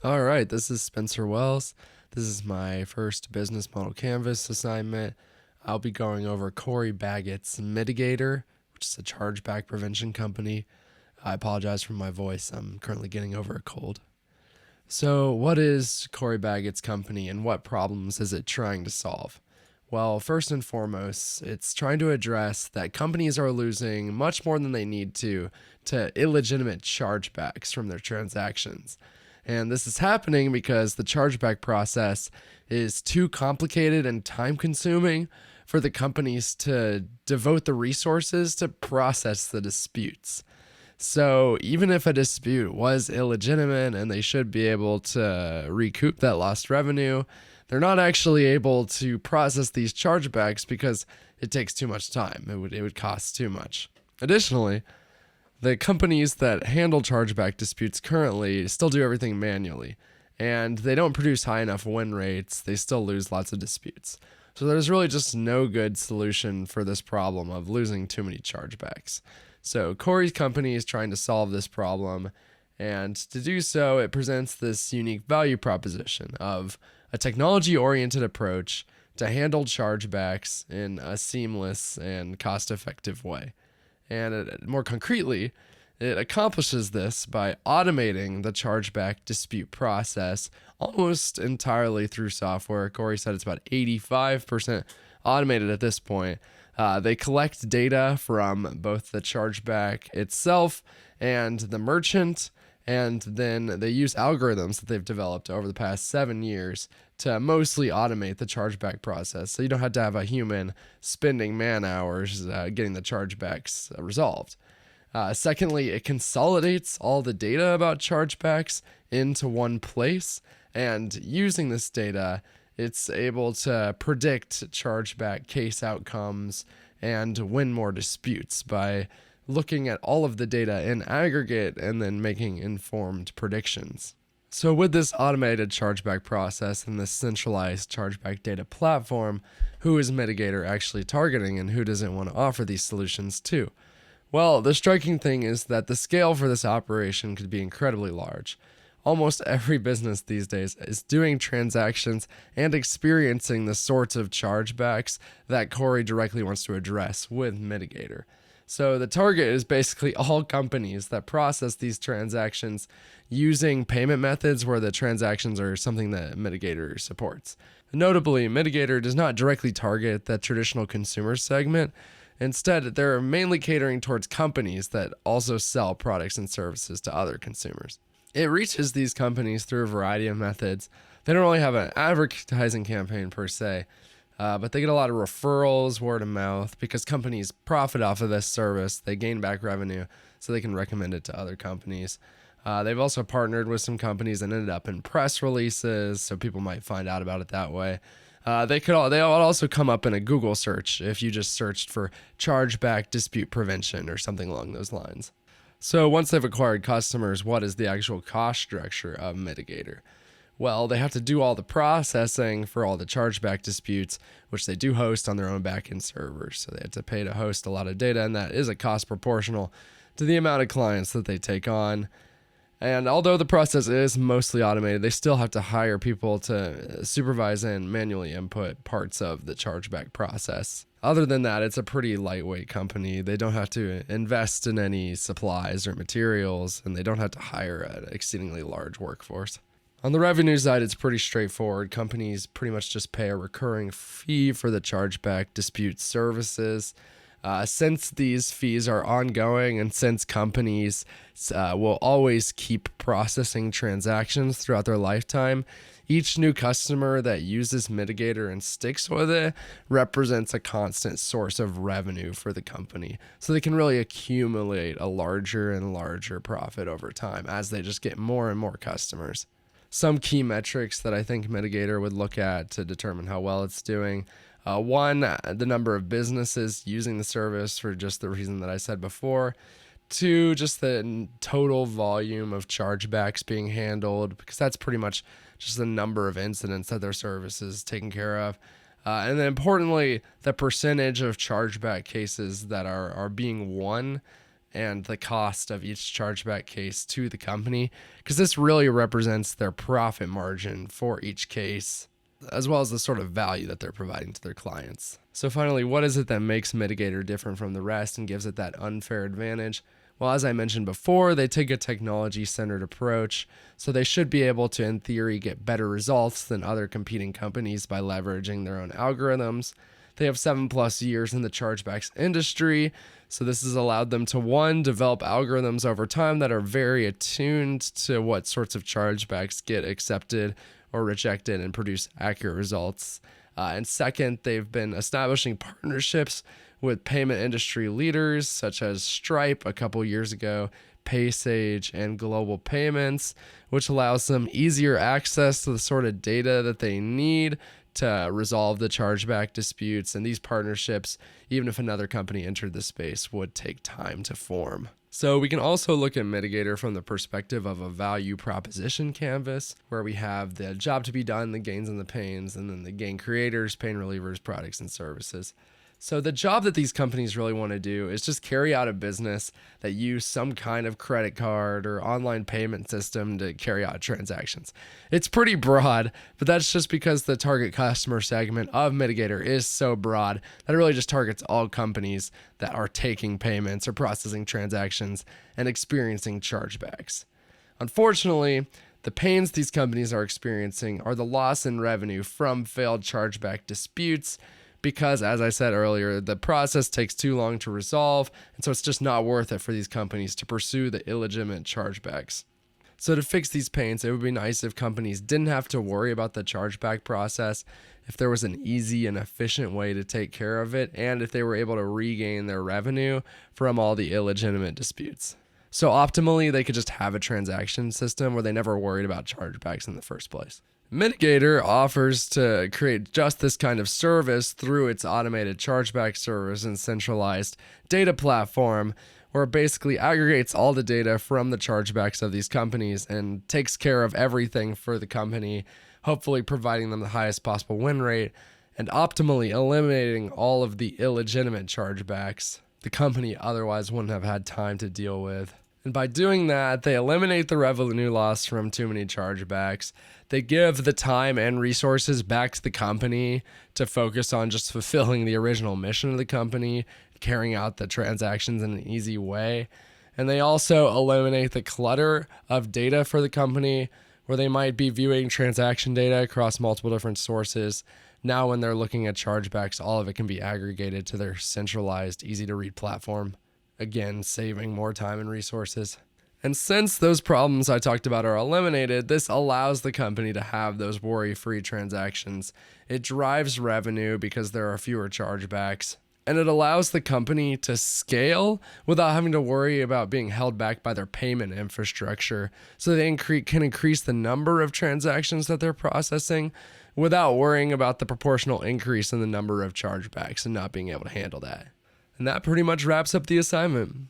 All right, this is Spencer Wells. This is my first business model canvas assignment. I'll be going over Corey Baggett's Mitigator, which is a chargeback prevention company. I apologize for my voice. I'm currently getting over a cold. So, what is Corey Baggett's company and what problems is it trying to solve? Well, first and foremost, it's trying to address that companies are losing much more than they need to illegitimate chargebacks from their transactions. And this is happening because the chargeback process is too complicated and time consuming for the companies to devote the resources to process the disputes. So even if a dispute was illegitimate and they should be able to recoup that lost revenue, they're not actually able to process these chargebacks because it takes too much time. It would cost too much. Additionally, the companies that handle chargeback disputes currently still do everything manually, and they don't produce high enough win rates. They still lose lots of disputes. So there's really just no good solution for this problem of losing too many chargebacks. So Corey's company is trying to solve this problem, and to do so, it presents this unique value proposition of a technology-oriented approach to handle chargebacks in a seamless and cost-effective way. And more concretely, it accomplishes this by automating the chargeback dispute process almost entirely through software. Corey said it's about 85% automated at this point. They collect data from both the chargeback itself and the merchant, and then they use algorithms that they've developed over the past 7 years to mostly automate the chargeback process. So you don't have to have a human spending man hours getting the chargebacks resolved. Secondly, it consolidates all the data about chargebacks into one place, and using this data, it's able to predict chargeback case outcomes and win more disputes by looking at all of the data in aggregate and then making informed predictions. So with this automated chargeback process and this centralized chargeback data platform, who is Mitigator actually targeting and who does it want to offer these solutions to? Well, the striking thing is that the scale for this operation could be incredibly large. Almost every business these days is doing transactions and experiencing the sorts of chargebacks that Corey directly wants to address with Mitigator. So the target is basically all companies that process these transactions using payment methods where the transactions are something that Mitigator supports. Notably, Mitigator does not directly target the traditional consumer segment. Instead, they're mainly catering towards companies that also sell products and services to other consumers. It reaches these companies through a variety of methods. They don't really have an advertising campaign per se, but they get a lot of referrals, word of mouth, because companies profit off of this service. They gain back revenue, so they can recommend it to other companies. They've also partnered with some companies and ended up in press releases, so people might find out about it that way. They also come up in a Google search if you just searched for chargeback dispute prevention or something along those lines. So once they've acquired customers, what is the actual cost structure of Mitigator? Well, they have to do all the processing for all the chargeback disputes, which they do host on their own backend servers. So they have to pay to host a lot of data, and that is a cost proportional to the amount of clients that they take on. And although the process is mostly automated, they still have to hire people to supervise and manually input parts of the chargeback process. Other than that, it's a pretty lightweight company. They don't have to invest in any supplies or materials, and they don't have to hire an exceedingly large workforce. On the revenue side, it's pretty straightforward. Companies pretty much just pay a recurring fee for the chargeback dispute services. Since these fees are ongoing and since companies will always keep processing transactions throughout their lifetime, each new customer that uses Mitigator and sticks with it represents a constant source of revenue for the company. So they can really accumulate a larger and larger profit over time as they just get more and more customers. Some key metrics that I think Mitigator would look at to determine how well it's doing. One, the number of businesses using the service for just the reason that I said before. Two, just the total volume of chargebacks being handled, because that's pretty much just the number of incidents that their service is taking care of. And then importantly, the percentage of chargeback cases that are being won and the cost of each chargeback case to the company, because this really represents their profit margin for each case, as well as the sort of value that they're providing to their clients. So finally, what is it that makes Mitigator different from the rest and gives it that unfair advantage? Well, as I mentioned before, they take a technology-centered approach, so they should be able to, in theory, get better results than other competing companies by leveraging their own algorithms. They have 7+ years in the chargebacks industry, so this has allowed them to, one, develop algorithms over time that are very attuned to what sorts of chargebacks get accepted or rejected and produce accurate results. And second, they've been establishing partnerships with payment industry leaders such as Stripe a couple years ago, PaySage, and Global Payments, which allows them easier access to the sort of data that they need to resolve the chargeback disputes. And these partnerships, even if another company entered the space, would take time to form. So we can also look at Mitigator from the perspective of a value proposition canvas, where we have the job to be done, the gains and the pains, and then the gain creators, pain relievers, products, and services. So the job that these companies really want to do is just carry out a business that use some kind of credit card or online payment system to carry out transactions. It's pretty broad, but that's just because the target customer segment of Mitigator is so broad that it really just targets all companies that are taking payments or processing transactions and experiencing chargebacks. Unfortunately, the pains these companies are experiencing are the loss in revenue from failed chargeback disputes, because, as I said earlier, the process takes too long to resolve, and so it's just not worth it for these companies to pursue the illegitimate chargebacks. So to fix these pains, it would be nice if companies didn't have to worry about the chargeback process, if there was an easy and efficient way to take care of it, and if they were able to regain their revenue from all the illegitimate disputes. So optimally, they could just have a transaction system where they never worried about chargebacks in the first place. Mitigator offers to create just this kind of service through its automated chargeback service and centralized data platform, where it basically aggregates all the data from the chargebacks of these companies and takes care of everything for the company, hopefully providing them the highest possible win rate and optimally eliminating all of the illegitimate chargebacks the company otherwise wouldn't have had time to deal with. And by doing that, they eliminate the revenue loss from too many chargebacks. They give the time and resources back to the company to focus on just fulfilling the original mission of the company, carrying out the transactions in an easy way. And they also eliminate the clutter of data for the company, where they might be viewing transaction data across multiple different sources. Now, when they're looking at chargebacks, all of it can be aggregated to their centralized, easy-to-read platform. Again, saving more time and resources. And since those problems I talked about are eliminated, this allows the company to have those worry-free transactions. It drives revenue because there are fewer chargebacks. And it allows the company to scale without having to worry about being held back by their payment infrastructure. So they can increase the number of transactions that they're processing without worrying about the proportional increase in the number of chargebacks and not being able to handle that. And that pretty much wraps up the assignment.